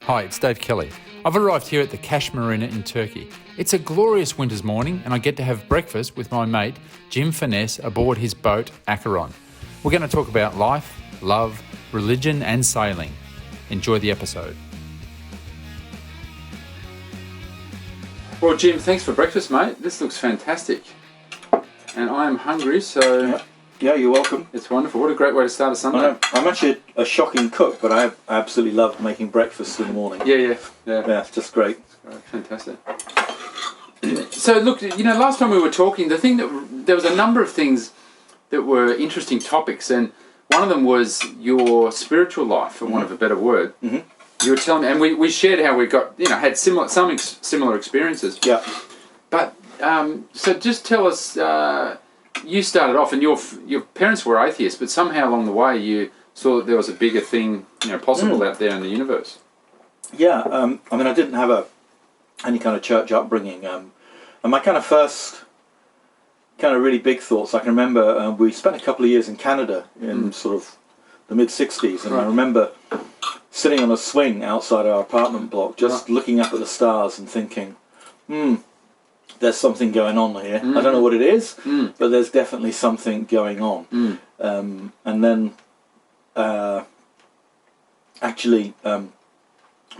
Hi, it's Dave Kelly. I've arrived here at the Cash Marina in Turkey. It's a glorious winter's morning and I get to have breakfast with my mate Jim Finesse aboard his boat Acron. We're going to talk about life, love, religion and sailing. Enjoy the episode. Well, Jim, thanks for breakfast, mate. This looks fantastic. And I am hungry, so... Yeah, you're welcome. It's wonderful. What a great way to start a Sunday. I'm actually a shocking cook, but I absolutely love making breakfast in the morning. Yeah. Yeah, it's just great. Fantastic. So, look, last time we were talking, there was a number of things that were interesting topics, and one of them was your spiritual life, for want of a better word. Mm-hmm. You were telling me, and we shared how we got, had similar experiences. Yeah. But, so just tell us... you started off, and your parents were atheists, but somehow along the way you saw that there was a bigger thing, possible out there in the universe. Yeah, I didn't have any kind of church upbringing, and my kind of first kind of really big thoughts, I can remember we spent a couple of years in Canada in sort of the mid-60s, and right. I remember sitting on a swing outside our apartment block, just looking up at the stars and thinking, there's something going on here. I don't know what it is, but there's definitely something going on. And then, actually, one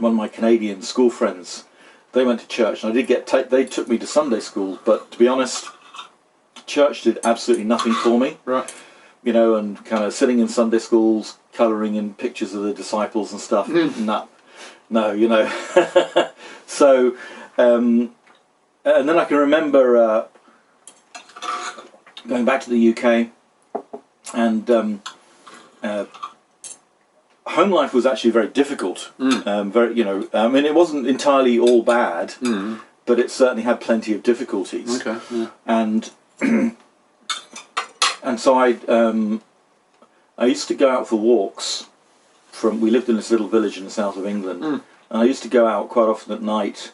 of my Canadian school friends, they went to church, and I did they took me to Sunday school, but to be honest, church did absolutely nothing for me. Right. And kind of sitting in Sunday schools, colouring in pictures of the disciples and stuff. No. So, and then I can remember going back to the UK, and home life was actually very difficult. It wasn't entirely all bad, but it certainly had plenty of difficulties. Okay. Yeah. And and so I used to go out for walks. We lived in this little village in the south of England, and I used to go out quite often at night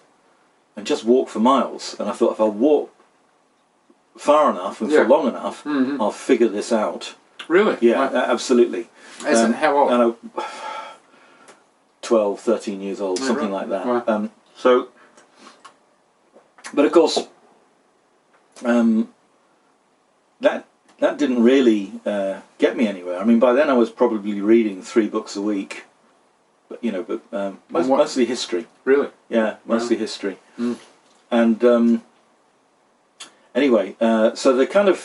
and just walk for miles. And I thought, if I walk far enough and for long enough, I'll figure this out. Really? Yeah, absolutely. And how old? And 12, 13 years old, something like that. Right. But of course, that didn't really get me anywhere. I mean, by then I was probably reading 3 books a week. But mostly history. Really? Yeah, mostly history. And anyway, so the kind of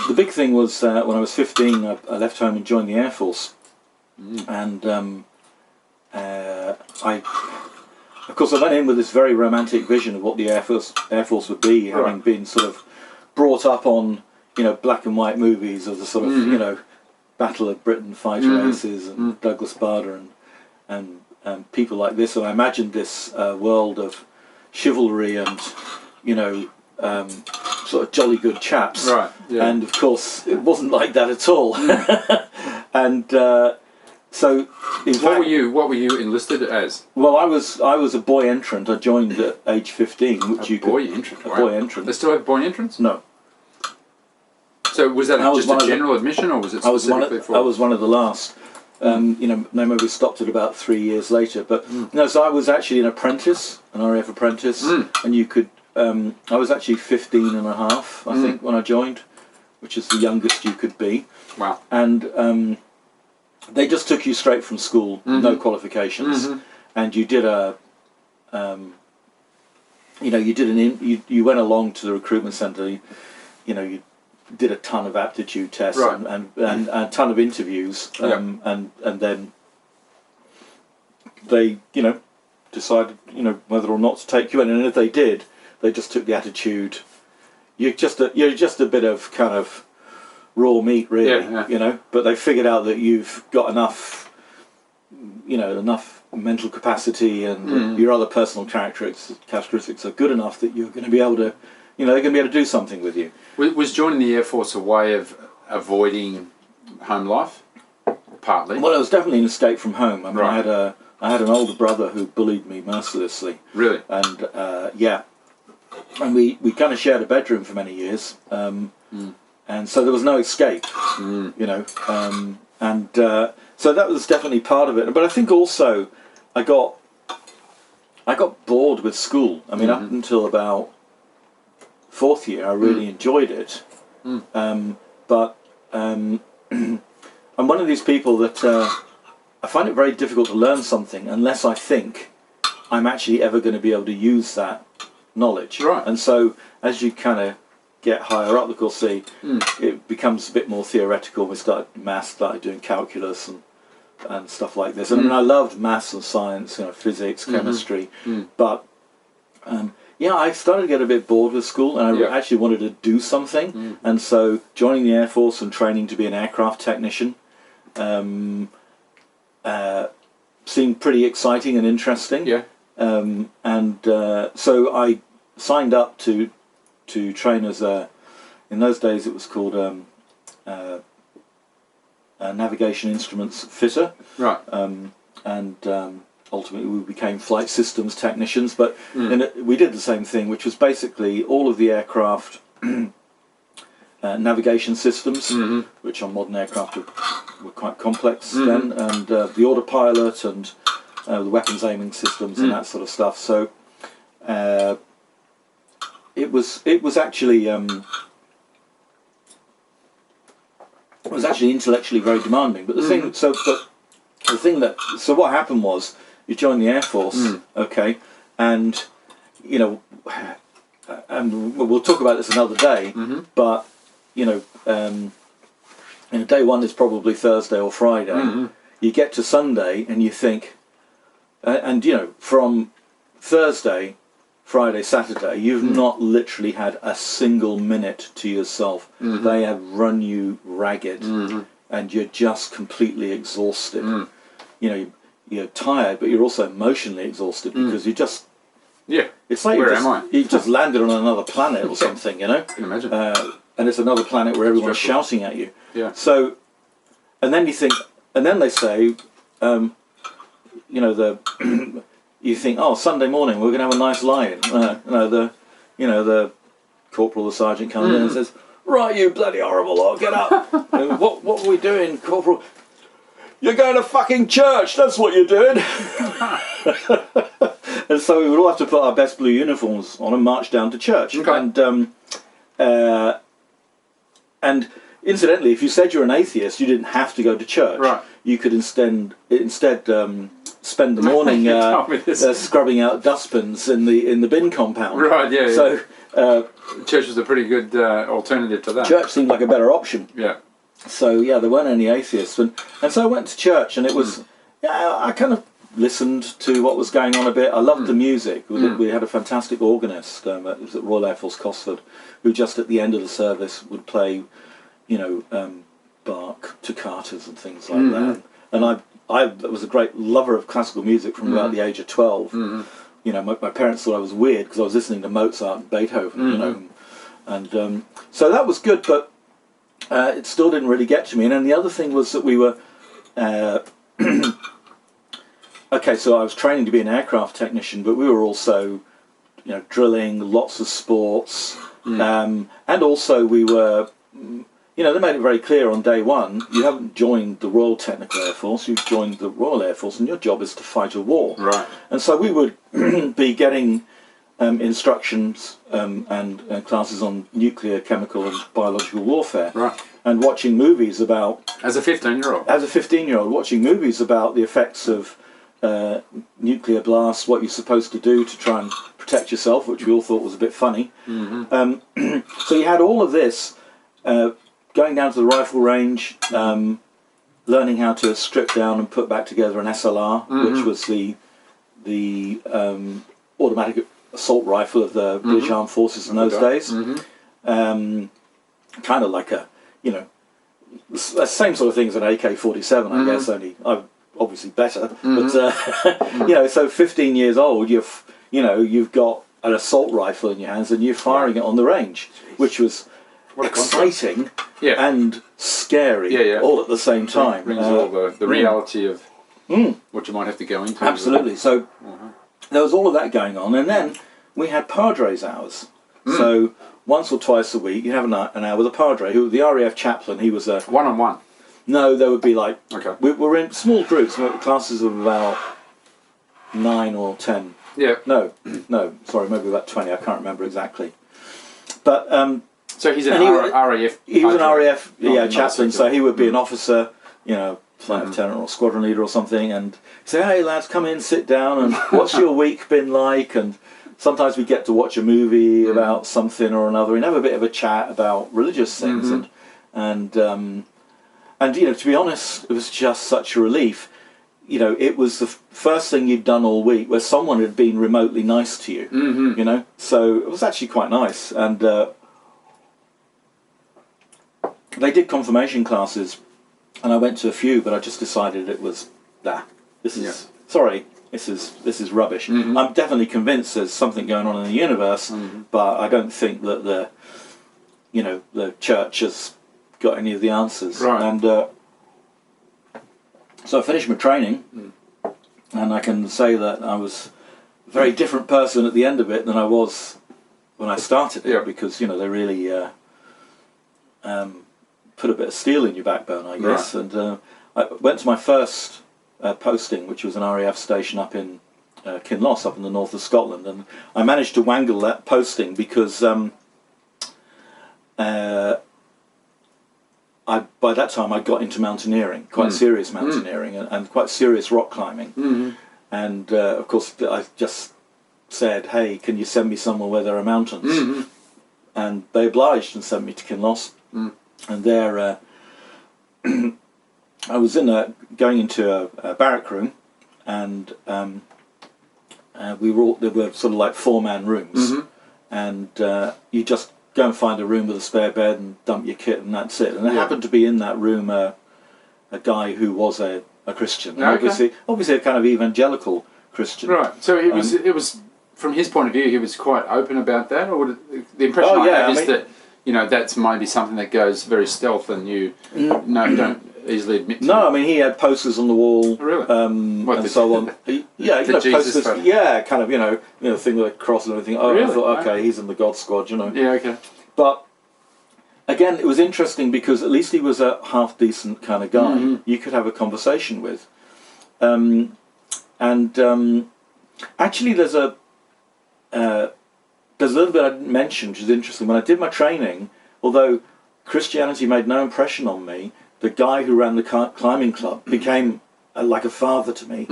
the big thing was when I was 15, I left home and joined the Air Force, and of course I went in with this very romantic vision of what the Air Force would be, having been sort of brought up on black and white movies of the sort of Battle of Britain fighter races and Douglas Bader and people like this, and I imagined this world of chivalry and sort of jolly good chaps. Right. Yeah. And of course it wasn't like that at all. And so in fact, what were you enlisted as? Well, I was a boy entrant. I joined at age 15, which boy entrant. Boy entrant. They still have boy entrants? No. So was that just a general admission, or was it specifically for... I was one of the last. Maybe stopped it about 3 years later. But no, so I was actually an apprentice, an RAF apprentice, and you could... I was actually 15 and a half, I think, when I joined, which is the youngest you could be. Wow. And they just took you straight from school, no qualifications, and you did you went along to the recruitment centre, you did a ton of aptitude tests and a ton of interviews, and then they decided whether or not to take you in, and if they did, they just took the attitude. You're just a bit of kind of raw meat, really, But they figured out that you've got enough mental capacity, and your other personal characteristics are good enough that you're going to be able to. They're going to be able to do something with you. Was joining the Air Force a way of avoiding home life? Partly. Well, it was definitely an escape from home. I mean, I had an older brother who bullied me mercilessly. Really? And and we kind of shared a bedroom for many years, and so there was no escape. So that was definitely part of it. But I think also I got bored with school. I mean, up until about fourth year, I really enjoyed it. But I'm one of these people that I find it very difficult to learn something unless I think I'm actually ever going to be able to use that knowledge. Right. And so as you kind of get higher up, of course, it becomes a bit more theoretical. We started maths, started doing calculus and stuff like this. And I mean, I loved maths and science, physics, chemistry, but yeah, I started to get a bit bored with school, and I actually wanted to do something. And so joining the Air Force and training to be an aircraft technician seemed pretty exciting and interesting. Yeah. So I signed up to train as in those days it was called a navigation instruments fitter. Right. Ultimately we became flight systems technicians, but we did the same thing, which was basically all of the aircraft navigation systems, which on modern aircraft were quite complex then, and the autopilot and the weapons aiming systems and that sort of stuff. So it was actually intellectually very demanding. But so what happened was you joined the Air Force, okay, and and we'll talk about this another day. But day one is probably Thursday or Friday. You get to Sunday and you think, from Thursday, Friday, Saturday, you've not literally had a single minute to yourself. They have run you ragged, and you're just completely exhausted. You're tired, but you're also emotionally exhausted because you just... Yeah. It's like you just landed on another planet or something, I can imagine. And it's another planet where everyone's shouting at you. Yeah. So, and then you think, and then they say, you think, oh, Sunday morning we're going to have a nice lie-in. The corporal or sergeant comes in and says, right, you bloody horrible lot, get up. What are we doing, corporal? You're going to fucking church, that's what you're doing. And so we would all have to put our best blue uniforms on and march down to church. Okay. And incidentally, if you said you're an atheist, you didn't have to go to church. Right. You could instead spend the morning scrubbing out dustbins in the bin compound. Right. Yeah. So church was a pretty good alternative to that. Church seemed like a better option. Yeah. So yeah, there weren't any atheists, and so I went to church, and it was I kind of listened to what was going on a bit. I loved the music. We had a fantastic organist it was at Royal Air Force Cosford, who just at the end of the service would play, Bach, toccatas and things like that. And I was a great lover of classical music from about the age of 12. My parents thought I was weird because I was listening to Mozart and Beethoven, and so that was good, but it still didn't really get to me. And then the other thing was that we were okay, so I was training to be an aircraft technician, but we were also drilling, lots of sports, and also we were they made it very clear on day one, you haven't joined the Royal Technical Air Force, you've joined the Royal Air Force, and your job is to fight a war. Right. And so we would be getting instructions and classes on nuclear, chemical and biological warfare. Right. And watching movies about... As a 15-year-old? As a 15-year-old, watching movies about the effects of nuclear blasts, what you're supposed to do to try and protect yourself, which we all thought was a bit funny. So you had all of this... going down to the rifle range, learning how to strip down and put back together an SLR, which was the automatic assault rifle of the British Armed Forces in those days. Kind of like a, the same sort of thing as an AK-47, I guess, only obviously better. But so 15 years old, you've got an assault rifle in your hands and you're firing it on the range, which was exciting and scary all at the same time. Brings all the reality of what you might have to go into. Absolutely. So there was all of that going on, and then we had Padres hours. So once or twice a week, you have an hour with a Padre, who the RAF chaplain. He was a one-on-one. No, there would be like... Okay. We're in small groups, classes of about 9 or 10. Yeah. No, sorry, maybe about 20, I can't remember exactly. But... so he's an RAF... He was an RAF not chaplain, so he would be an officer, flight Mm-hmm. lieutenant or squadron leader or something, and say, hey lads, come in, sit down, and what's your week been like? And sometimes we get to watch a movie about something or another and have a bit of a chat about religious things. And to be honest, it was just such a relief. It was the first thing you'd done all week where someone had been remotely nice to you, so it was actually quite nice. And they did confirmation classes, and I went to a few, but I just decided it was, this is rubbish. I'm definitely convinced there's something going on in the universe, but I don't think that the church has got any of the answers. Right. And so I finished my training, and I can say that I was a very different person at the end of it than I was when I started it, because they really put a bit of steel in your backbone, I guess. Right. And I went to my first posting, which was an RAF station up in Kinloss, up in the north of Scotland, and I managed to wangle that posting because by that time I got into mountaineering, quite serious mountaineering, and quite serious rock climbing. And of course I just said, hey, can you send me somewhere where there are mountains? And they obliged and sent me to Kinloss. And there I was going into a barrack room, and there were sort of like 4-man rooms, and you just go and find a room with a spare bed and dump your kit, and that's it. And there happened to be in that room a guy who was a Christian, obviously a kind of evangelical Christian. Right. So it was from his point of view, he was quite open about that, or the impression I had is that that's maybe something that goes very stealth, and you don't easily admit to. No, I mean, he had posters on the wall, really, and so on. Jesus posters, kind of, thing with a cross and everything. Oh, really? I thought, okay, he's in the God Squad, Yeah, okay. But again, it was interesting because at least he was a half decent kind of guy you could have a conversation with, actually, there's a little bit I didn't mention, which is interesting. When I did my training, although Christianity made no impression on me, the guy who ran the climbing club became like a father to me.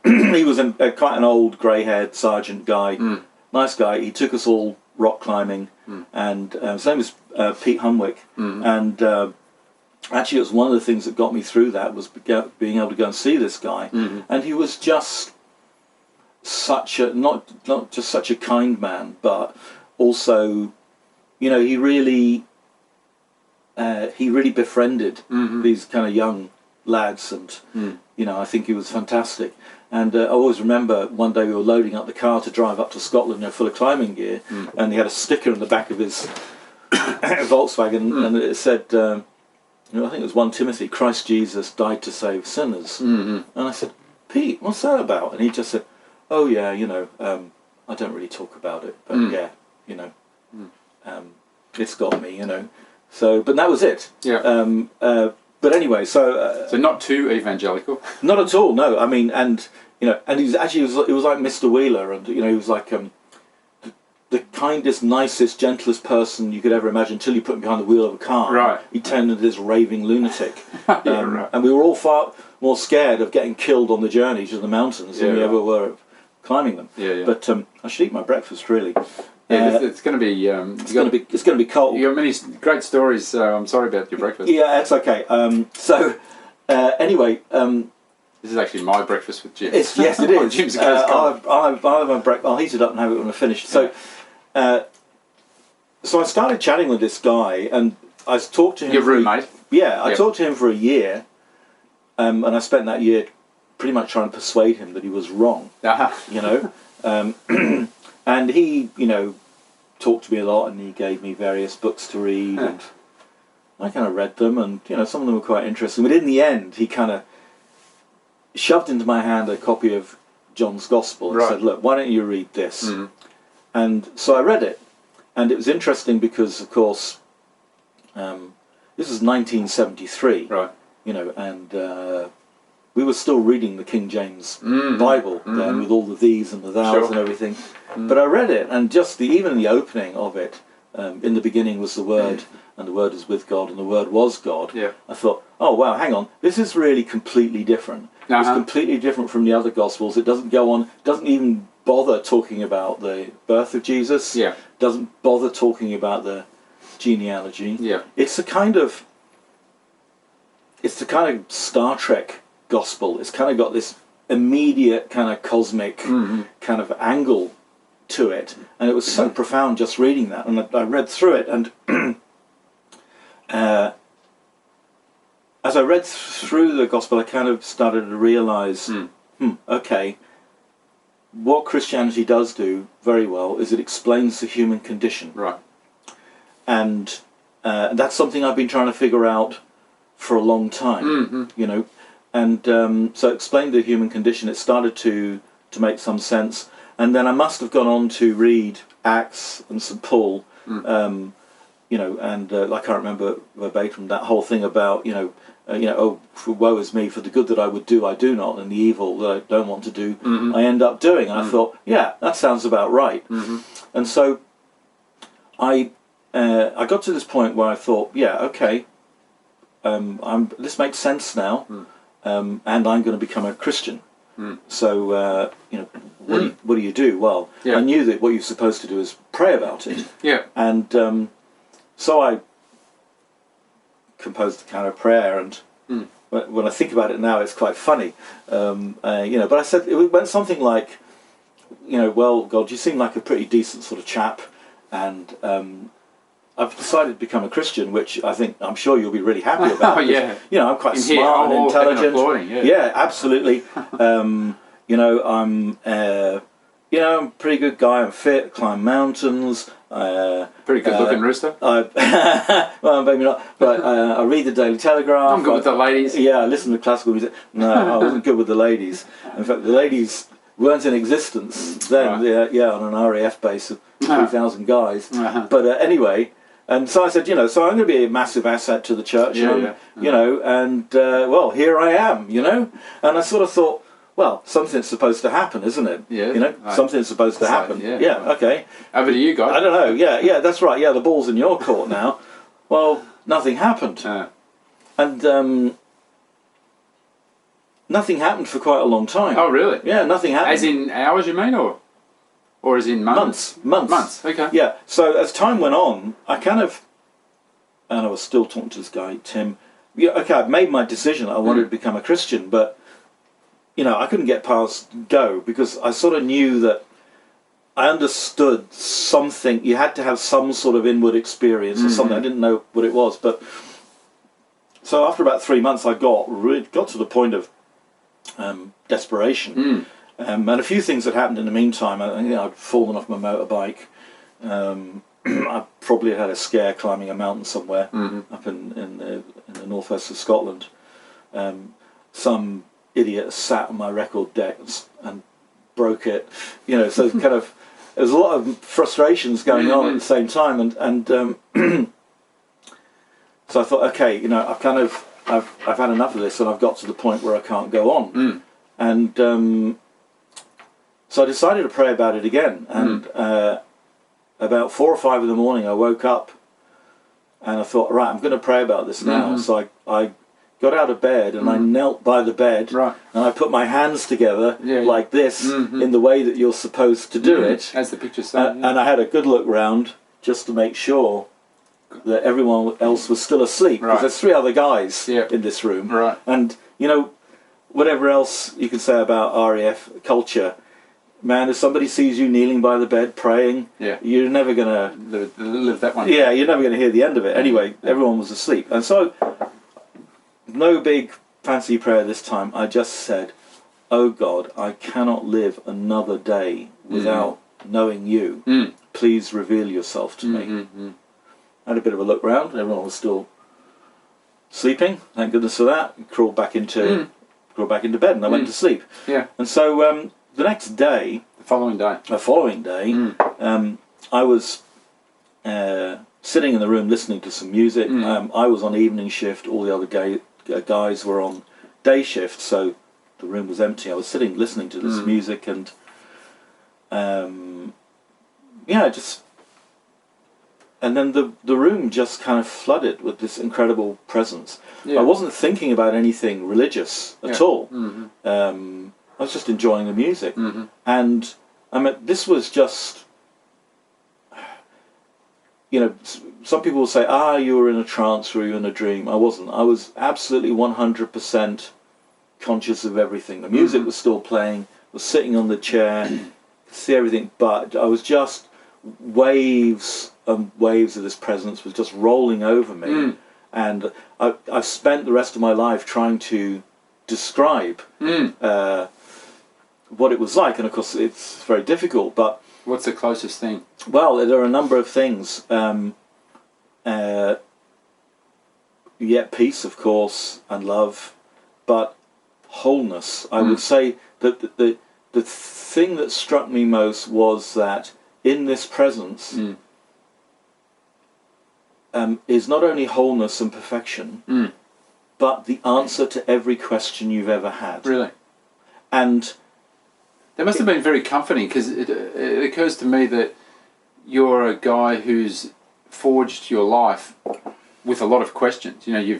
He was quite an old, grey-haired sergeant guy, nice guy. He took us all rock climbing, and his name was Pete Humwick. And actually, it was one of the things that got me through that was being able to go and see this guy. And he was just such a not just such a kind man, but also, he really befriended these kind of young lads, and I think he was fantastic. And I always remember one day we were loading up the car to drive up to Scotland, full of climbing gear, and he had a sticker in the back of his Volkswagen, and it said, I think it was 1 Timothy, Christ Jesus died to save sinners. And I said, Pete, what's that about? And he just said, oh yeah, I don't really talk about it, but it's got me, So, but that was it. Yeah. But anyway, so not too evangelical. Not at all. No, I mean, and he's actually he was like Mr. Wheeler, and he was like the kindest, nicest, gentlest person you could ever imagine until you put him behind the wheel of a car. Right. He turned into this raving lunatic. Right. And we were all far more scared of getting killed on the journey to the mountains than we ever were of climbing them. Yeah. But I should eat my breakfast really. Yeah, it's going to be. It's going to be cold. You got many great stories. So I'm sorry about your breakfast. Yeah, it's okay. Anyway. This is actually my breakfast with Jim. Yes, it is. Jim's I'll have a break. I'll heat it up and have it when I'm finished. So, so I started chatting with this guy, and I talked to him. Your roommate. I talked to him for a year, and I spent that year pretty much trying to persuade him that he was wrong. And he, talked to me a lot, and he gave me various books to read, and I kind of read them, and some of them were quite interesting. But in the end, he kind of shoved into my hand a copy of John's Gospel and said, "Look, why don't you read this?" And so I read it, and it was interesting because, of course, this was 1973, you know, and we were still reading the King James Bible then, with all the these and the thous and everything. But I read it, and just even the opening of it, in the beginning was the Word, and the Word is with God, and the Word was God. Yeah. I thought, oh wow, hang on, this is really completely different. It's completely different from the other Gospels. It doesn't go on, doesn't even bother talking about the birth of Jesus. Yeah. Doesn't bother talking about the genealogy. Yeah. It's the kind of Star Trek Gospel. It's kind of got this immediate kind of cosmic kind of angle to it, and it was so profound just reading that. And I read through it, and as I read through the Gospel, I kind of started to realise, okay, what Christianity does do very well is it explains the human condition. Right. And that's something I've been trying to figure out for a long time, you know. And so it explained the human condition. It started to make some sense. And then I must have gone on to read Acts and St. Paul, you know, and I can't remember verbatim that whole thing about, oh, woe is me, for the good that I would do, I do not, and the evil that I don't want to do, I end up doing. And I thought, yeah, that sounds about right. And so I got to this point where I thought, yeah, okay, this makes sense now, and I'm going to become a Christian. So, you know, what do you do? Well, I knew that what you're supposed to do is pray about it. Yeah. And so I composed a kind of prayer, and when I think about it now, it's quite funny. You know, but I said, it went something like, you know, well, God, you seem like a pretty decent sort of chap, and I've decided to become a Christian, which I'm sure you'll be really happy about. Oh, yeah. You know, I'm quite smart and intelligent. Yeah, absolutely. You know, I'm a pretty good guy. I'm fit, climb mountains. Pretty good looking rooster. Well, maybe not. But I read the Daily Telegraph. I'm good with the ladies. Yeah, I listen to classical music. No, I wasn't good with the ladies. In fact, the ladies weren't in existence then. Right. Yeah, on an RAF base of 3,000 guys. But anyway. And so I said, you know, so I'm going to be a massive asset to the church, you know, and, well, here I am, you know. And I sort of thought, well, something's supposed to happen, isn't it? Yeah. You know, something's supposed to happen. Okay. Over to you guys. I don't know, yeah, that's right. Yeah, the ball's in your court now. Well, nothing happened. And nothing happened for quite a long time. Oh, really? Yeah, nothing happened. As in hours, you mean, or as in months? Months. Okay. Yeah. So as time went on, and I was still talking to this guy, Tim. Yeah. Okay, I've made my decision. I wanted to become a Christian, but you know, I couldn't get past go, because I sort of knew that I understood something. You had to have some sort of inward experience or something. I didn't know what it was, but so after about 3 months, I got to the point of desperation. And a few things had happened in the meantime. I'd fallen off my motorbike. I probably had a scare climbing a mountain somewhere up in the northwest of Scotland. Some idiot sat on my record deck and broke it. You know, so kind of there's a lot of frustrations going on at the same time, and so I thought, okay, you know, I've had enough of this, and I've got to the point where I can't go on, and. So I decided to pray about it again, and about 4 or 5 in the morning I woke up and I thought, right, I'm going to pray about this now. So I got out of bed and I knelt by the bed, and I put my hands together like this, in the way that you're supposed to do it. As the picture said. And I had a good look round just to make sure that everyone else was still asleep, because there's 3 other guys in this room. And, you know, whatever else you can say about RAF culture, man, if somebody sees you kneeling by the bed praying, you're never going to live that one. Yeah, you're never going to hear the end of it. Anyway, everyone was asleep. And so, no big fancy prayer this time. I just said, oh God, I cannot live another day without knowing you. Please reveal yourself to me. I had a bit of a look round. Everyone was still sleeping. Thank goodness for that. Crawled back into bed, and I went to sleep. And so the next day, the following day, I was sitting in the room listening to some music. I was on evening shift. All the other guys were on day shift, so the room was empty. I was sitting listening to this music, and and then the room just kind of flooded with this incredible presence. I wasn't thinking about anything religious at all. I was just enjoying the music, and I mean, this was just, some people will say, you were in a trance, or you were in a dream. I wasn't. I was absolutely 100% conscious of everything. The music was still playing, was sitting on the chair, could see everything, but I was just, waves and waves of this presence was just rolling over me. And I've spent the rest of my life trying to describe what it was like, and of course it's very difficult, but... What's the closest thing? Well, there are a number of things. Yet peace, of course, and love, but wholeness. I would say that the thing that struck me most was that in this presence is not only wholeness and perfection, but the answer to every question you've ever had. Really? And that must have been very comforting, because it occurs to me that you're a guy who's forged your life with a lot of questions. You're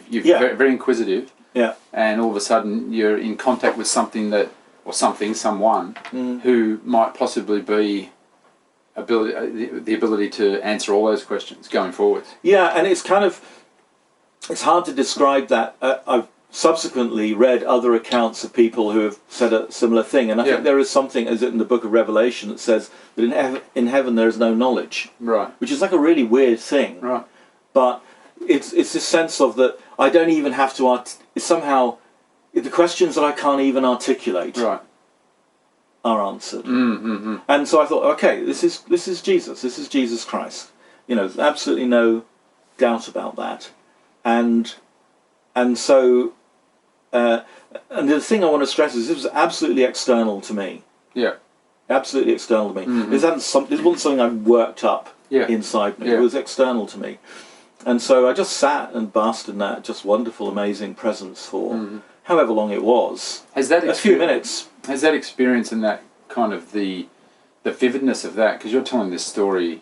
very inquisitive. Yeah. And all of a sudden you're in contact with someone who might possibly be the ability to answer all those questions going forward. Yeah, and it's hard to describe that. I've subsequently read other accounts of people who have said a similar thing, and I think there is something, as in the book of Revelation, that says that in heaven there is no knowledge. Right. Which is like a really weird thing. Right. But it's this sense of that I don't even have to somehow the questions that I can't even articulate are answered. And so I thought, okay, this is Jesus. This is Jesus Christ. There's absolutely no doubt about that. And so and the thing I want to stress is this was absolutely external to me. Yeah. Absolutely external to me. This wasn't something I worked up inside me. It was external to me. And so I just sat and basked in that just wonderful, amazing presence for however long it was. A few minutes. Has that experience and that kind of the vividness of that, because you're telling this story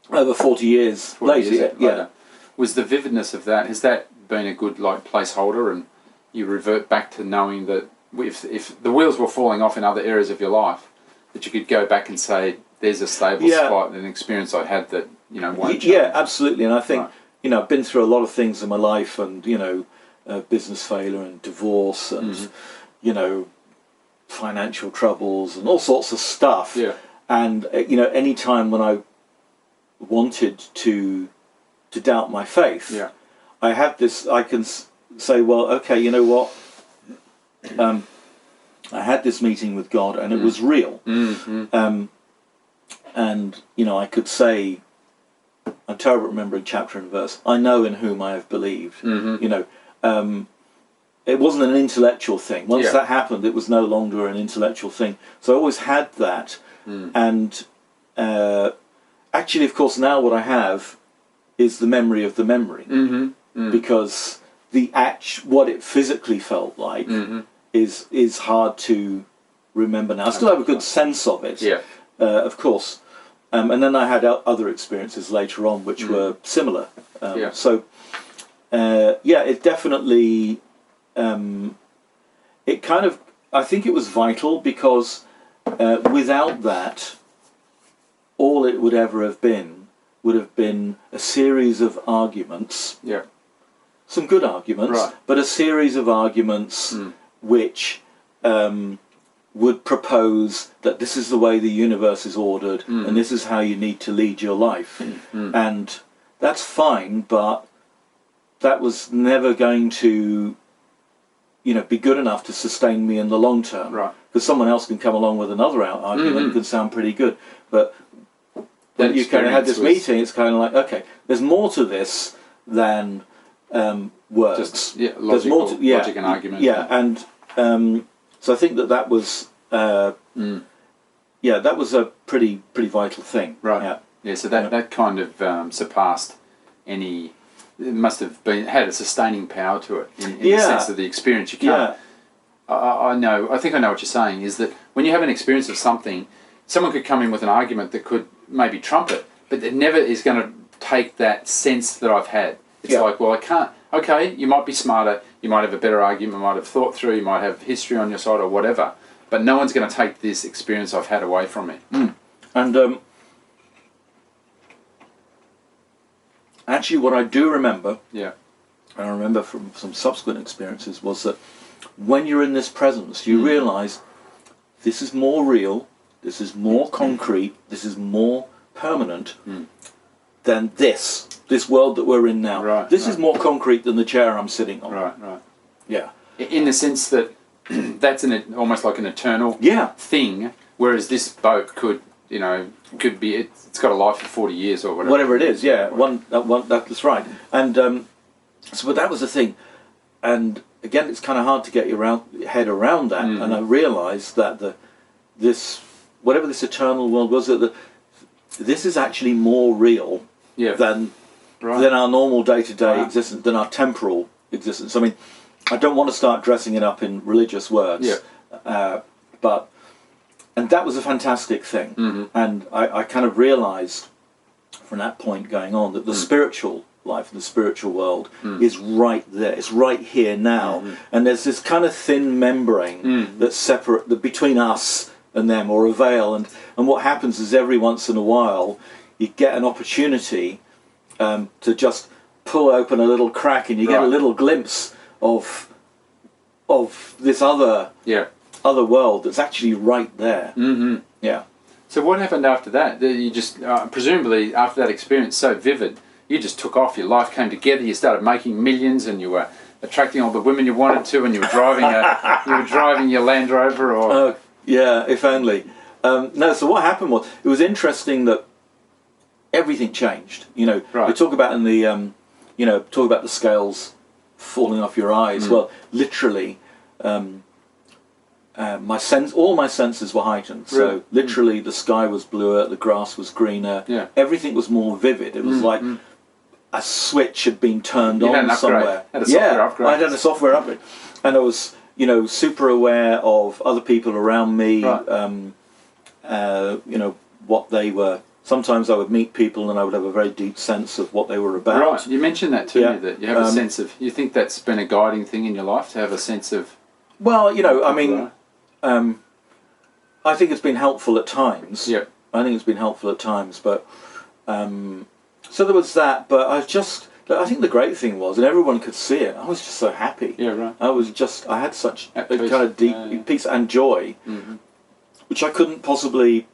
over 40 years later, later, was the vividness of that, has that been a good placeholder, and you revert back to knowing that if the wheels were falling off in other areas of your life, that you could go back and say, there's a stable spot, an experience I had that won't change. Yeah, absolutely. And I think I've been through a lot of things in my life, and business failure and divorce and financial troubles and all sorts of stuff. Yeah. And any time when I wanted to doubt my faith, I had this. I can say, well, okay, you know what? I had this meeting with God, and it was real. And I could say, I'm terrible at remembering chapter and verse. I know in whom I have believed. It wasn't an intellectual thing. Once that happened, it was no longer an intellectual thing. So I always had that. And actually, of course, now what I have is the memory of the memory. Because what it physically felt like is hard to remember now. I still have a good sense of it, of course. And then I had other experiences later on which were similar. So, it definitely... it kind of, I think it was vital, because without that, all it would ever have been would have been a series of arguments, some good arguments, but a series of arguments which would propose that this is the way the universe is ordered, and this is how you need to lead your life. And that's fine, but that was never going to be good enough to sustain me in the long term. Because someone else can come along with another argument that can sound pretty good. But when you kind of had this meeting, it's kind of like, okay, there's more to this than words. Just, there's more to, logic and argument. And so I think that was that was a pretty vital thing. So that kind of surpassed any it must have had a sustaining power to it in the Yeah. sense of the experience. You can't. Yeah. I think I know what you're saying. Is that when you have an experience of something, someone could come in with an argument that could maybe trump it, but it never is going to take that sense that I've had. It's Yeah. like, well, I can't. Okay, you might be smarter. You might have a better argument. You might have thought through. You might have history on your side or whatever. But no one's going to take this experience I've had away from me. And actually, what I do remember, Yeah. and I remember from some subsequent experiences, was that when you're in this presence, you realise this is more real, this is more concrete, this is more permanent than this world that we're in now. Right, this is more concrete than the chair I'm sitting on. Right. Yeah. In the sense that that's almost like an eternal Yeah. thing, whereas this boat could be, it's got a life of 40 years or whatever. Whatever it is, yeah. That's right. And but that was the thing. And again, it's kind of hard to get your head around that. And I realised that whatever this eternal world was, that this is actually more real than our normal day-to-day existence, than our temporal existence. I mean, I don't want to start dressing it up in religious words, and that was a fantastic thing. And I kind of realised from that point going on that the spiritual life, the spiritual world, is right there. It's right here now. And there's this kind of thin membrane that's separate between us and them, or a veil. And what happens is every once in a while you get an opportunity to just pull open a little crack, and you get a little glimpse of this other world that's actually right there. Yeah. So what happened after that? You just presumably after that experience so vivid, you just took off. Your life came together. You started making millions, and you were attracting all the women you wanted to, and you were driving your Land Rover. Or yeah, if only. No. So what happened was, it was interesting that everything changed. We talk about in the talk about the scales falling off your eyes. Well, literally, all my senses were heightened. So Really? literally, the sky was bluer, the grass was greener. Yeah. Everything was more vivid. It was like a switch had been turned You had on an upgrade. somewhere. Had a software upgrade. I had a software upgrade, and I was super aware of other people around me. What they were. Sometimes I would meet people and I would have a very deep sense of what they were about. Right, you mentioned that to me, that you have a sense of. You think that's been a guiding thing in your life, to have a sense of. Well, I mean, I think it's been helpful at times. Yeah. I think it's been helpful at times, but so there was that. But I think the great thing was, and everyone could see it, I was just so happy. Yeah, right. I had such a kind of deep peace and joy, which I couldn't possibly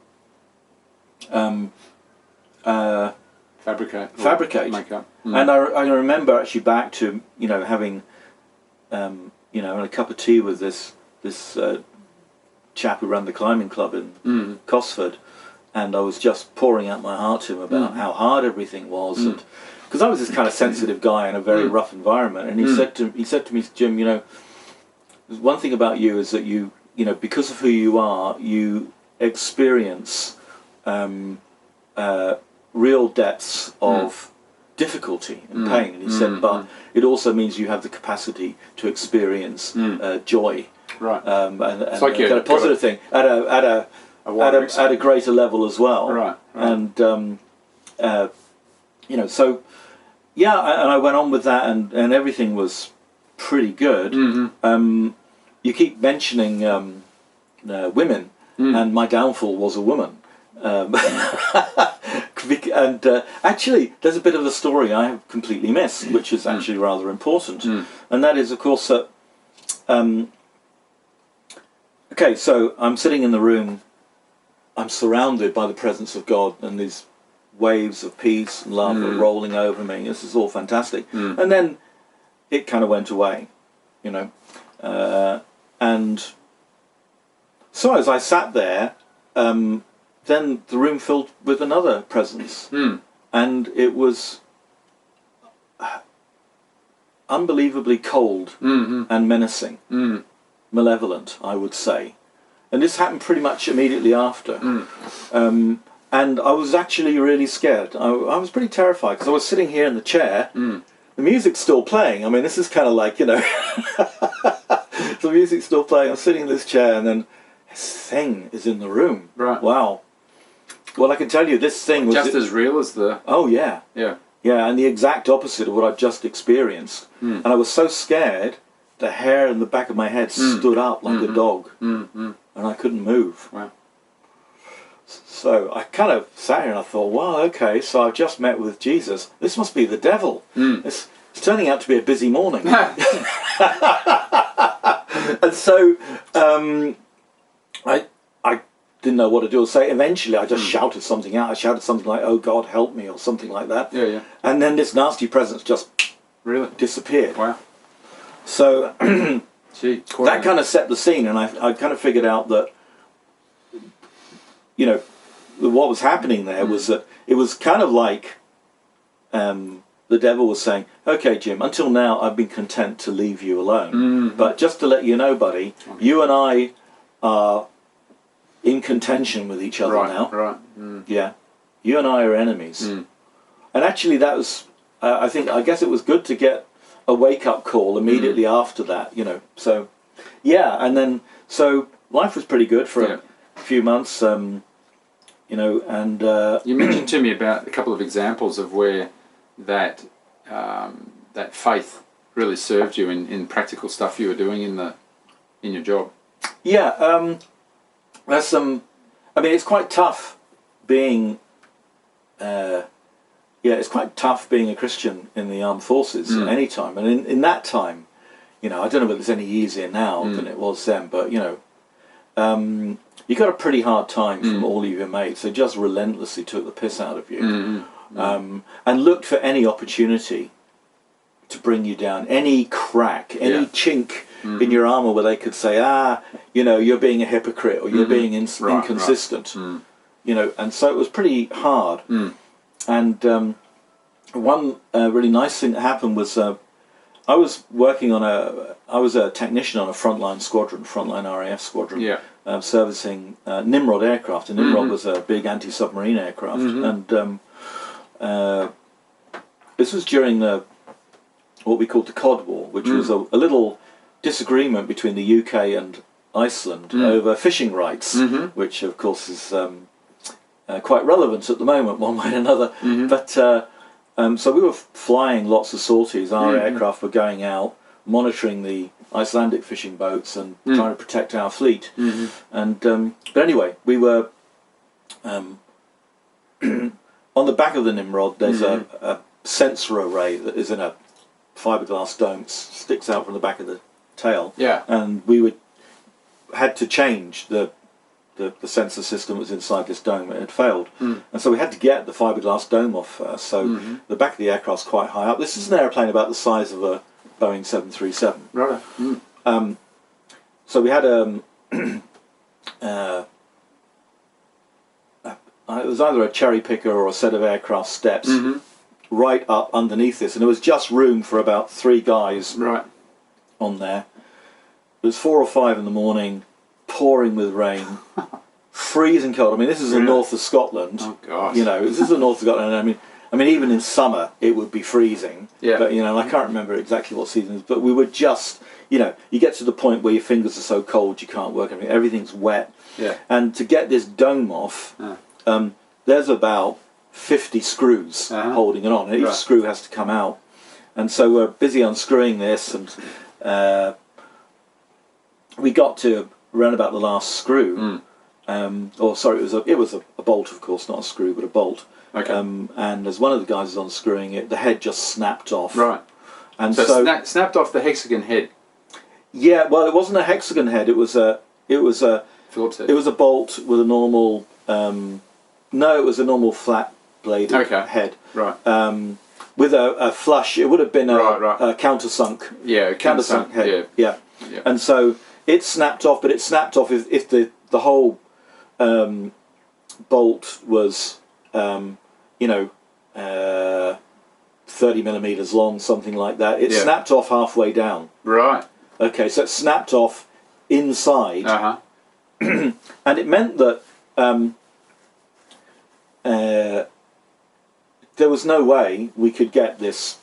fabricate. Make up. And I remember actually back to having a cup of tea with this chap who ran the climbing club in Cosford, and I was just pouring out my heart to him about how hard everything was, and because I was this kind of sensitive guy in a very rough environment, and he said to me, Jim, one thing about you is that you because of who you are, you experience real depths of difficulty and pain, and he said, but it also means you have the capacity to experience joy, right? And it's like a positive thing at a greater level as well, right? And so yeah, and I went on with that, and everything was pretty good. You keep mentioning women, and my downfall was a woman. And actually, there's a bit of the story I have completely missed, which is actually rather important, and that is, of course, that. Okay, so I'm sitting in the room. I'm surrounded by the presence of God, and these waves of peace and love are rolling over me. This is all fantastic, and then it kind of went away, and so as I sat there. Then the room filled with another presence, and it was unbelievably cold and menacing, malevolent, I would say. And this happened pretty much immediately after. And I was actually really scared. I was pretty terrified, because I was sitting here in the chair, the music's still playing. I mean, this is kind of like, you know, the music's still playing. I'm sitting in this chair, and then this thing is in the room. Right. Wow. Well, I can tell you, this thing was just as real as the. Oh yeah. Yeah. Yeah, and the exact opposite of what I'd just experienced. And I was so scared, the hair in the back of my head stood up like a dog, and I couldn't move. Wow. So I kind of sat here and I thought, well, okay, so I've just met with Jesus. This must be the devil. It's turning out to be a busy morning. And so I didn't know what to do or say. Eventually I just shouted something out. I shouted something like, "Oh God, help me," or something like that. Yeah, yeah. And then this nasty presence just really disappeared. Wow. So Gee, that kind of set the scene, and I kind of figured out that, you know, what was happening there was that it was kind of like the devil was saying, "Okay, Jim, until now I've been content to leave you alone, but just to let you know, buddy, you and I are in contention with each other now. Right. Yeah, you and I are enemies." And actually, that was, I guess it was good to get a wake-up call immediately after that, you know. So, yeah, and then so life was pretty good for a few months, you know. And you mentioned to me about a couple of examples of where that that faith really served you in practical stuff you were doing in your job. Yeah, there's some. I mean, it's quite tough being. It's quite tough being a Christian in the armed forces at any time, and in that time, you know, I don't know whether it's any easier now than it was then, but you know, you got a pretty hard time from all of your mates. They just relentlessly took the piss out of you, and looked for any opportunity to bring you down, any crack, any chink in your armour where they could say, you know, you're being a hypocrite or you're being inconsistent, you know. And so it was pretty hard. And one really nice thing that happened was I was working on I was a technician on a frontline RAF squadron, servicing Nimrod aircraft. And Nimrod was a big anti-submarine aircraft. And this was during what we called the Cod War, which was a little disagreement between the UK and Iceland over fishing rights, which of course is quite relevant at the moment, one way or another. But so we were flying lots of sorties. Our aircraft were going out, monitoring the Icelandic fishing boats and trying to protect our fleet. And but anyway, we were on the back of the Nimrod. There's a sensor array that is in a fiberglass dome, sticks out from the back of the tail. And we had to change the sensor system that was inside this dome. It had failed, and so we had to get the fiberglass dome off first. So the back of the aircraft's quite high up. This is an airplane about the size of a Boeing 737. Right. So we had it was either a cherry picker or a set of aircraft steps right up underneath this, and there was just room for about 3 guys on there. It was 4 or 5 in the morning, pouring with rain, freezing cold. I mean, this is the north of Scotland. Oh gosh. You know, this is the north of Scotland. I mean, even in summer it would be freezing. But you know, and I can't remember exactly what season it is. But we were just, you know, you get to the point where your fingers are so cold you can't work. I mean, everything's wet. And to get this dome off, there's about 50 screws holding it on. Each screw has to come out, and so we're busy unscrewing this, and we got to around about the last screw. Or sorry, it was a bolt, of course, not a screw, but a bolt. And as one of the guys was unscrewing it, the head just snapped off. And so snapped off the hexagon head. Yeah, well, it wasn't a hexagon head. It was a Phillips head. It was a bolt with a normal. No, it was a normal flat bladed head. With a flush. It would have been a countersunk. Countersunk head. Yeah. And so it snapped off, but it snapped off if the whole bolt was 30 millimeters long, something like that. It snapped off halfway down. Okay, so it snapped off inside, and it meant that there was no way we could get this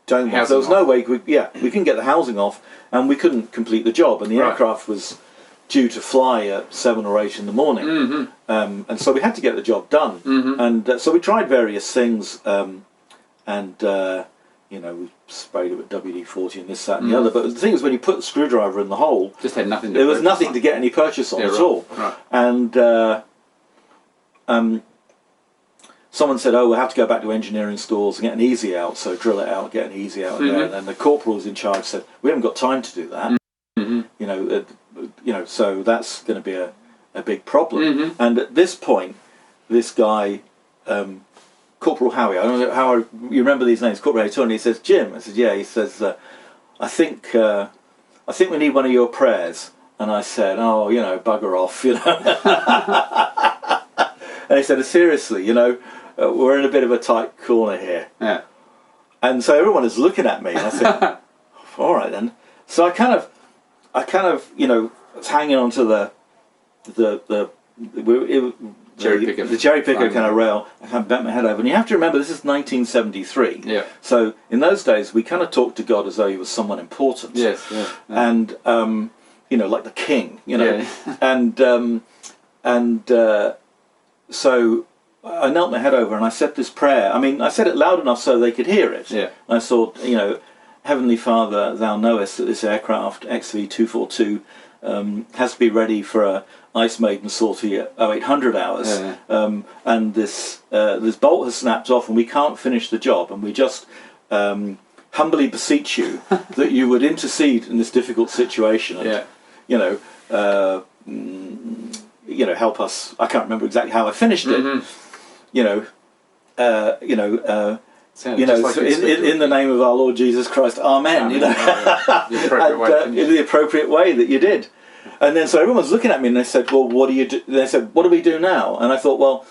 dome off. There was no way we couldn't get the housing off, and we couldn't complete the job. And the aircraft was due to fly at 7 or 8 in the morning, and so we had to get the job done. And so we tried various things, and we sprayed it with WD-40 and this, that, and the other. But the thing is, when you put the screwdriver in the hole, just had nothing. There was nothing to get any purchase on at all. Right. And someone said, "Oh, we'll have to go back to engineering stores and get an easy out. So drill it out, get an easy out." And then the corporal who's in charge said, "We haven't got time to do that. So that's going to be a big problem." And at this point, this guy, Corporal Howie, I don't know how you remember these names. Corporal Howie told me, he says, "Jim," I said, "Yeah." He says, "I think we need one of your prayers." And I said, "Oh, bugger off, And he said, "Seriously, we're in a bit of a tight corner here." Yeah. And so everyone is looking at me, and I said, "All right then." So I kind of, was hanging onto the cherry picker. The cherry picker kind of rail. I kind of bent my head over, and you have to remember this is 1973. Yeah. So in those days, we kind of talked to God as though He was someone important. Yes. Yeah. And like the king. Yeah. So I knelt my head over and I said this prayer. I mean, I said it loud enough so they could hear it. Yeah. I thought, Heavenly Father, Thou knowest that this aircraft XV242 has to be ready for a Ice Maiden sortie at 0800 hours. Yeah. And this bolt has snapped off and we can't finish the job, and we just humbly beseech you that you would intercede in this difficult situation and, help us. I can't remember exactly how I finished it. Like in the name of our Lord Jesus Christ, Amen. The appropriate way in the appropriate way that you did. And then so everyone's looking at me and they said, "Well, what do you do?" They said, "What do we do now?" And I thought, well,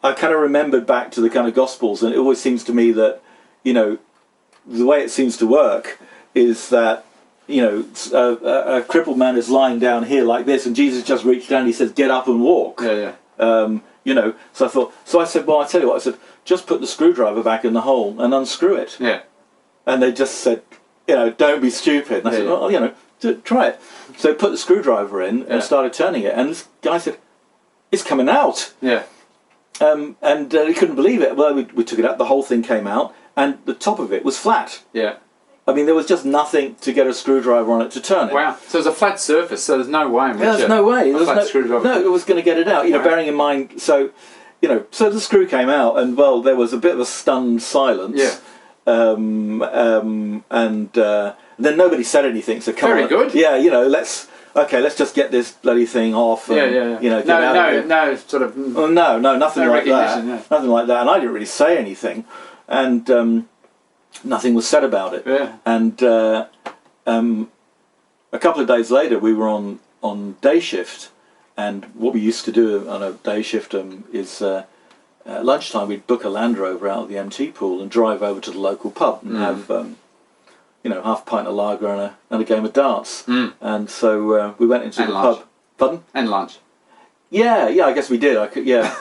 I kind of remembered back to the kind of Gospels, and it always seems to me that, the way it seems to work is that, a crippled man is lying down here like this, and Jesus just reached down and He says, "Get up and walk." Yeah. So I thought, I said, well, I tell you what, I said, just put the screwdriver back in the hole and unscrew it. Yeah. And they just said, don't be stupid. And I said, well, try it. So I put the screwdriver in and started turning it, and this guy said, "It's coming out." Yeah. And he couldn't believe it. Well, we took it out, the whole thing came out, and the top of it was flat. Yeah. I mean, there was just nothing to get a screwdriver on it to turn it. Wow. So it was a flat surface, so there's no way in which there's no way. a flat screwdriver... No, it was going to get it out. Bearing in mind, so the screw came out, and, well, there was a bit of a stunned silence. Yeah. And then nobody said anything, so come on. Very good. Yeah, let's just get this bloody thing off. And, get out of it. No, sort of... No, nothing like that. Yeah. Nothing like that. And I didn't really say anything. And... nothing was said about it. Yeah. And a couple of days later, we were on day shift, and what we used to do on a day shift is at lunchtime we'd book a Land Rover out of the MT pool and drive over to the local pub and have half a pint of lager and a game of darts. And so we went into the pub. Pardon? And lunch. Yeah, I guess we did. I could, yeah.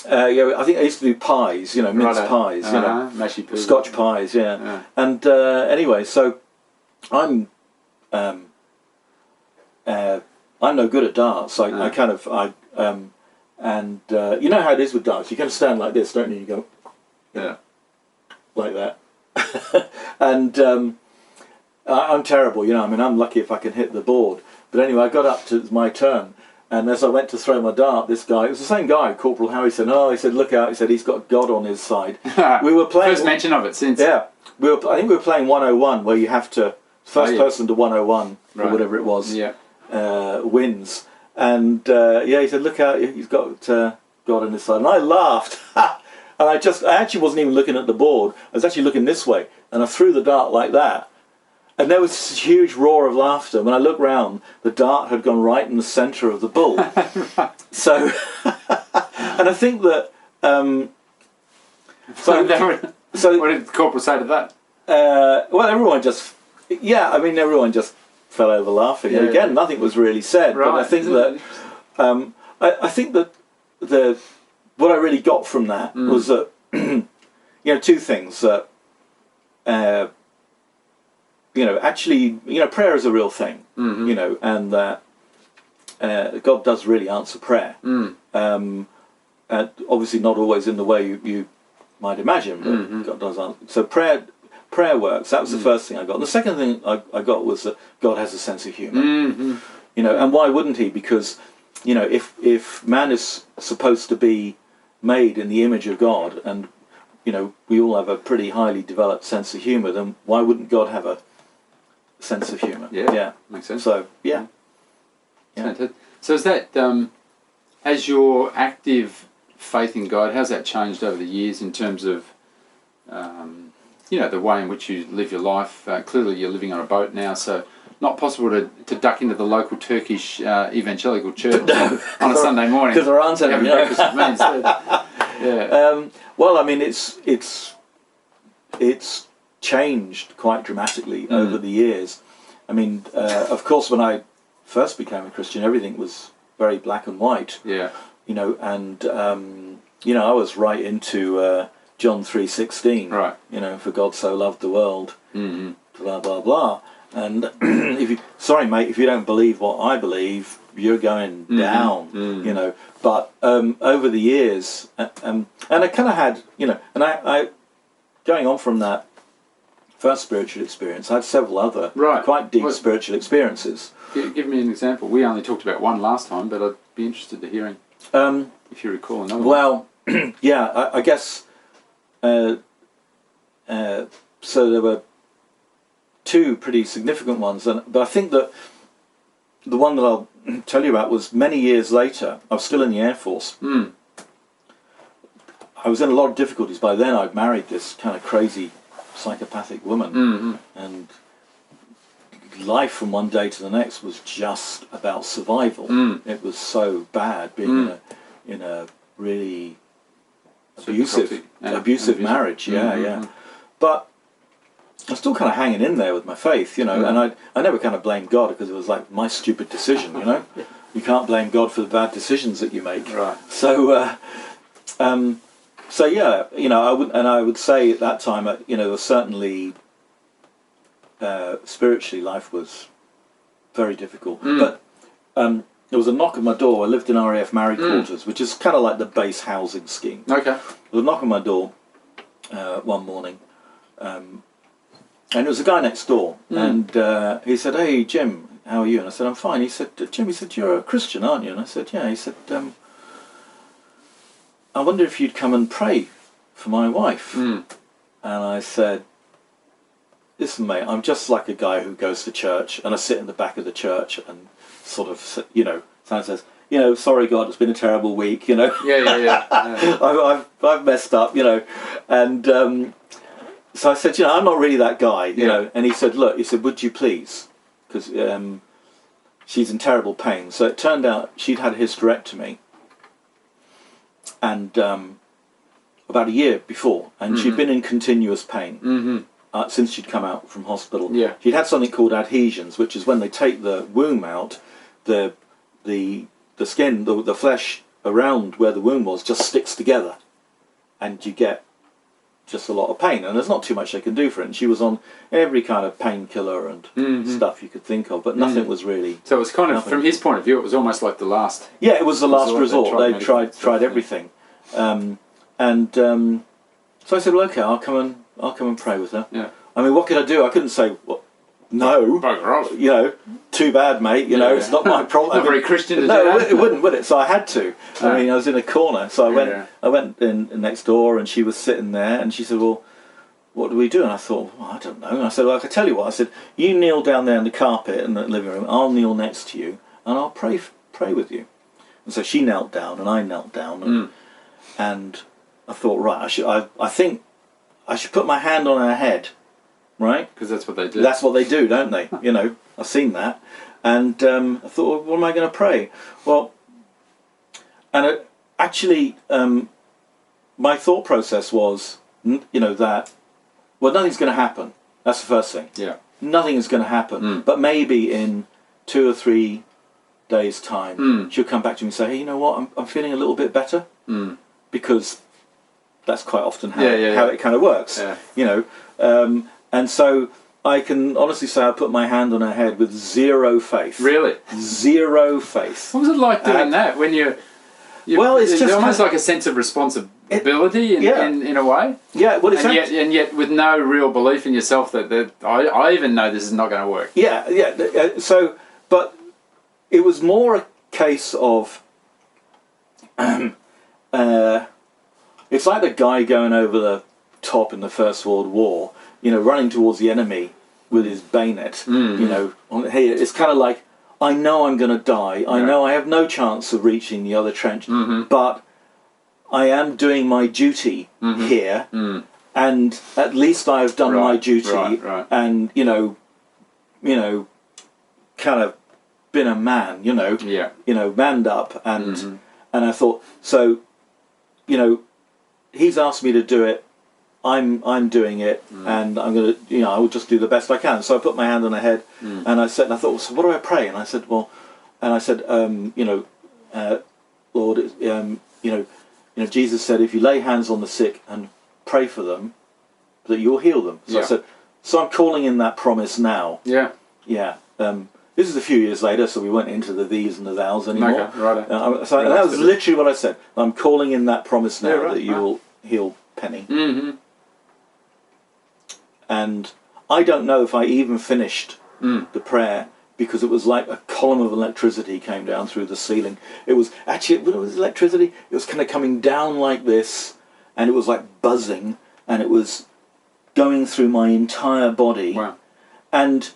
I think I used to do pies, mince pies, mashy poo. Scotch pies, yeah. And anyway, so I'm no good at darts. You know how it is with darts. You kind of stand like this, don't you? You go, like that. And I'm terrible, I'm lucky if I can hit the board. But anyway, I got up to my turn. And as I went to throw my dart, this guy, it was the same guy, Corporal Howie, said, he said, "Look out," he said, "he's got God on his side." We were playing... First mention of it since... Yeah. I think we were playing 101, where you have to... First person to 101, or whatever it was, wins. And, he said, "Look out, he's got God on his side." And I laughed. And I actually wasn't even looking at the board. I was actually looking this way. And I threw the dart like that. And there was this huge roar of laughter. When I looked round, the dart had gone right in the centre of the bull. So, and I think that... what did the corporal say to that? Well, everyone just... everyone just fell over laughing. And again, nothing was really said. Right. But I think that... I think that what I really got from that was that... two things. actually, prayer is a real thing, and that God does really answer prayer. Obviously not always in the way you might imagine, but God does answer. So prayer works. That was the first thing I got. And the second thing I got was that God has a sense of humour. And why wouldn't he? Because, if man is supposed to be made in the image of God, and we all have a pretty highly developed sense of humour, then why wouldn't God have a sense of humour? Yeah, makes sense. So So is that has your active faith in God, how's that changed over the years in terms of the way in which you live your life? Clearly you're living on a boat now, so not possible to duck into the local Turkish evangelical church on a Sunday morning because there aren't any. Breakfast with me instead. Yeah. Well, I mean, it's changed quite dramatically over the years. I mean, of course, when I first became a Christian, everything was very black and white. Yeah. And I was right into John 3:16. Right. For God so loved the world. Blah blah blah. And sorry, mate, if you don't believe what I believe, you're going down. But over the years, and I kind of had, and I going on from that first spiritual experience, I had several other quite deep spiritual experiences. Give me an example. We only talked about one last time, but I'd be interested to hearing if you recall another one. Well, yeah, I guess. So there were two pretty significant ones, but I think that the one that I'll tell you about was many years later. I was still in the Air Force. I was in a lot of difficulties by then. I'd married this kind of crazy psychopathic woman, and life from one day to the next was just about survival. It was so bad being in a really abusive marriage. But I was still kind of hanging in there with my faith, and I never kind of blamed God because it was like my stupid decision, You can't blame God for the bad decisions that you make. Right. So, I would say at that time, there was certainly spiritually life was very difficult. But there was a knock at my door. I lived in RAF Married Quarters, which is kind of like the base housing scheme. Okay. There was a knock at my door one morning. And it was a guy next door, and he said, "Hey, Jim, how are you?" And I said, "I'm fine." He said, "Jim," he said, "you're a Christian, aren't you?" And I said, "Yeah." He said, "I wonder if you'd come and pray for my wife." And I said, "Listen, mate, I'm just like a guy who goes to church, and I sit in the back of the church and sort of, someone says, sorry, God, it's been a terrible week, Yeah. I've messed up, and." So I said, I'm not really that guy, And he said, look, would you please? Because she's in terrible pain. So it turned out she'd had a hysterectomy, and about a year before, and she'd been in continuous pain since she'd come out from hospital. Yeah. She'd had something called adhesions, which is when they take the womb out, the skin, the flesh around where the womb was just sticks together, and you get just a lot of pain, and there's not too much they can do for it. And she was on every kind of painkiller and stuff you could think of, but nothing was really. So it was kind of, from his point of view, it was almost like the last. Yeah, it was the last resort. They tried everything, so I said, "Well, okay, I'll come and pray with her." Yeah. I mean, what could I do? I couldn't say, well, no. Too bad, mate. It's not my problem. Not very Christian to do that. No, it wouldn't, would it? So I had to. I mean, I was in a corner, so I went in next door, and she was sitting there, and she said, "Well, what do we do?" And I thought, well, I don't know. And I said, "Well, I can tell you what." I said, "You kneel down there on the carpet in the living room. I'll kneel next to you, and I'll pray with you." And so she knelt down, and I knelt down, and I thought, right, I think I should put my hand on her head. Right? Because that's what they do. That's what they do, don't they? I've seen that. And I thought, well, what am I going to pray? Well, and actually, my thought process was, that, well, nothing's going to happen. That's the first thing. Yeah. Nothing is going to happen. But maybe in 2 or 3 days' time, she'll come back to me and say, "Hey, you know what? I'm feeling a little bit better." Because that's quite often how it kind of works. Yeah. And so I can honestly say I put my hand on her head with zero faith. Really? Zero faith. What was it like doing that when you well, it's just almost like a sense of responsibility in a way. Yeah, well, it's and yet with no real belief in yourself that I even know this is not going to work. Yeah. So, but it was more a case of it's like the guy going over the top in the First World War, running towards the enemy with his bayonet. Here it's kind of like, I know I'm going to die. I know I have no chance of reaching the other trench, but I am doing my duty here, and at least I have done my duty, and kind of been a man, manned up, and I thought, so, he's asked me to do it. I'm doing it, and I'm gonna, I will just do the best I can. So I put my hand on her head, and I thought, well, so what do I pray? And I said, Lord, Jesus said, if you lay hands on the sick and pray for them, that you'll heal them. So I said, so I'm calling in that promise now. Yeah. This is a few years later, so we weren't into the these and the thous anymore. Okay, right. So that was literally what I said. I'm calling in that promise now that you will heal Penny. And I don't know if I even finished the prayer, because it was like a column of electricity came down through the ceiling. It was actually, when it was electricity, it was kind of coming down like this, and it was like buzzing, and it was going through my entire body. Wow. And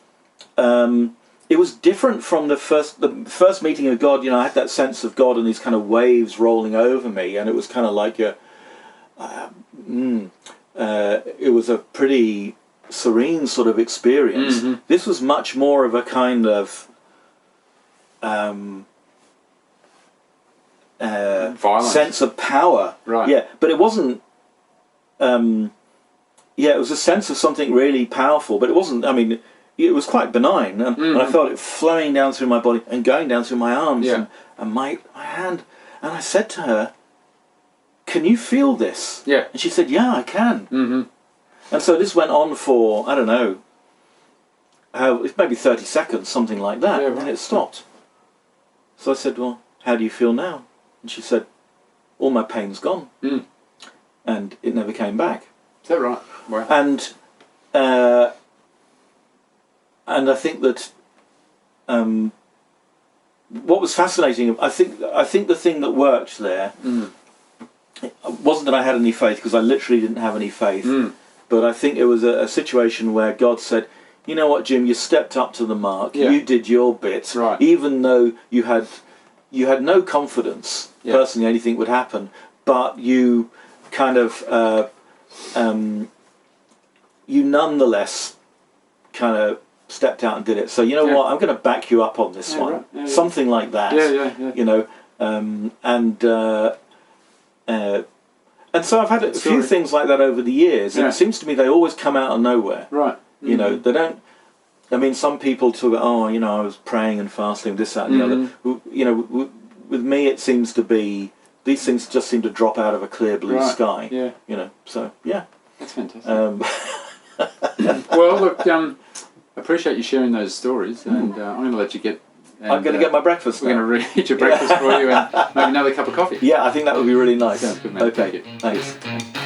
it was different from the first meeting of God. I had that sense of God and these kind of waves rolling over me, and it was kind of like it was a pretty serene sort of experience. This was much more of a kind of sense of power. Right. Yeah, but it wasn't. It was a sense of something really powerful, but it wasn't. I mean, it was quite benign, and I felt it flowing down through my body and going down through my arms and my hand. And I said to her, "Can you feel this?" Yeah. And she said, "Yeah, I can." And so this went on for, I don't know, maybe 30 seconds, something like that, and it stopped. So I said, well, how do you feel now? And she said, all my pain's gone. And it never came back. Is that right? Wow. And I think that what was fascinating, I think the thing that worked there wasn't that I had any faith, because I literally didn't have any faith. But I think it was a situation where God said, you know what, Jim, you stepped up to the mark. You did your bit, even though you had no confidence personally anything would happen. But you kind of you nonetheless kind of stepped out and did it. So you know what, I'm going to back you up on this one, something like that. And so I've had a few things like that over the years, and it seems to me they always come out of nowhere. Right. They don't. I mean, some people talk about, I was praying and fasting, this, that, and the other. With me, it seems to be these things just seem to drop out of a clear blue sky. Yeah. So yeah. That's fantastic. Well, look, I appreciate you sharing those stories, and I'm going to let you get. And, I'm going to get my breakfast. We're going to read your breakfast for you, and maybe another cup of coffee. Yeah, I think that would be really nice. Sounds good, mate. Okay. Thank you. Thanks.